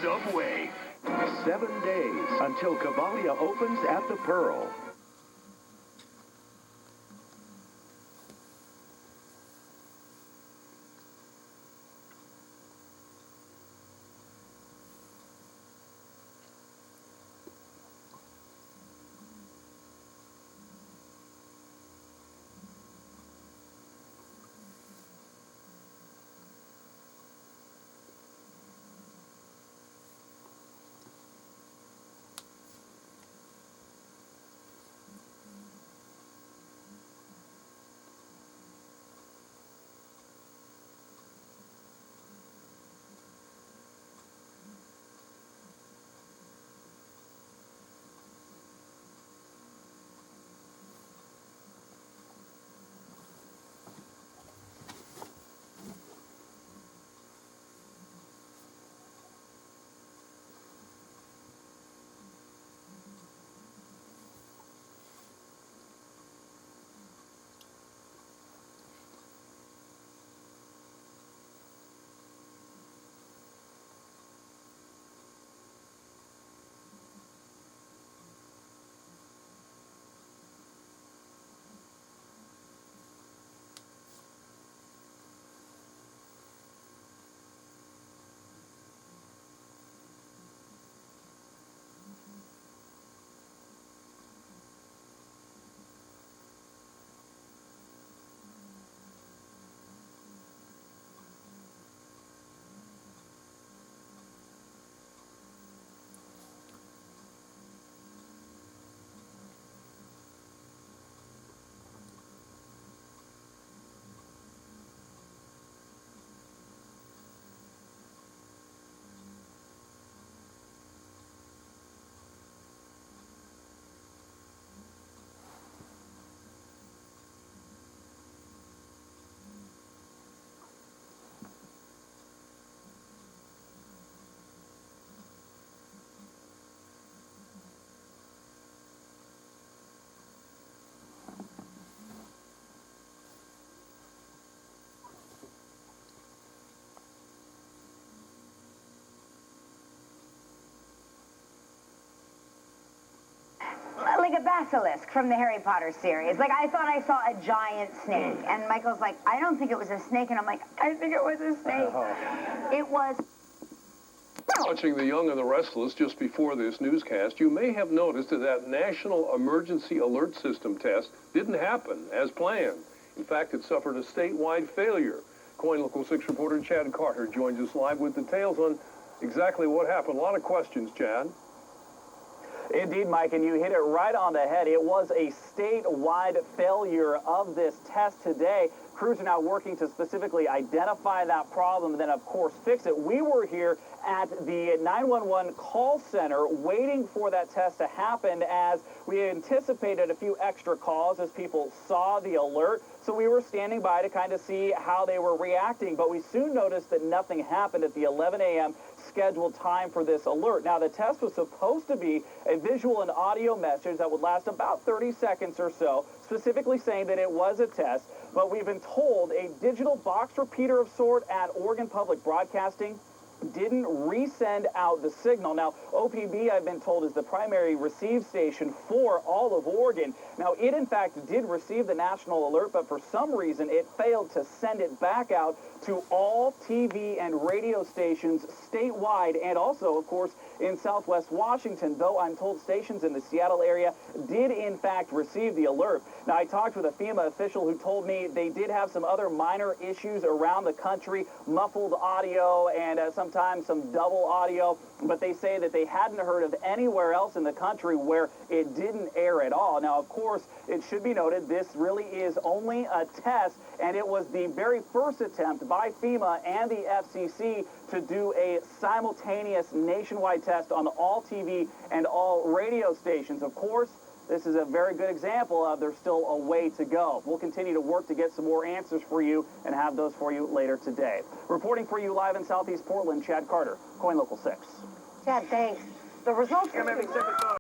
Subway. 7 days until Cavalia opens at the Pearl. Like a basilisk from the Harry Potter series. Like, I thought I saw a giant snake, and Michael's like, I don't think it was a snake, and I'm like, I think it was a snake. It was... Watching The Young and the Restless just before this newscast, you may have noticed that National Emergency Alert System test didn't happen as planned. In fact, it suffered a statewide failure. KOIN Local 6 reporter Chad Carter joins us live with details on exactly what happened. A lot of questions, Chad. Indeed, Mike, and you hit it right on the head. It was a statewide failure of this test today. Crews are now working to specifically identify that problem and then, of course, fix it. We were here at the 911 call center waiting for that test to happen as we anticipated a few extra calls as people saw the alert. So we were standing by to kind of see how they were reacting, but we soon noticed that nothing happened at the 11 a.m. scheduled time for this alert. Now, the test was supposed to be a visual and audio message that would last about 30 seconds or so, specifically saying that it was a test, but we've been told a digital box repeater of sort at Oregon Public Broadcasting didn't resend out the signal. Now, OPB, I've been told, is the primary receive station for all of Oregon. Now, it, in fact, did receive the national alert, but for some reason, it failed to send it back out to all TV and radio stations statewide and also, of course, in Southwest Washington, though I'm told stations in the Seattle area did, in fact, receive the alert. Now, I talked with a FEMA official who told me they did have some other minor issues around the country, muffled audio and sometimes some double audio, but they say that they hadn't heard of anywhere else in the country where it didn't air at all. Now, of course, it should be noted this really is only a test, and it was the very first attempt by FEMA and the FCC to do a simultaneous nationwide test on all TV and all radio stations. Of course, this is a very good example of there's still a way to go. We'll continue to work to get some more answers for you and have those for you later today. Reporting for you live in Southeast Portland, Chad Carter, KOIN Local 6. Chad, thanks. The results...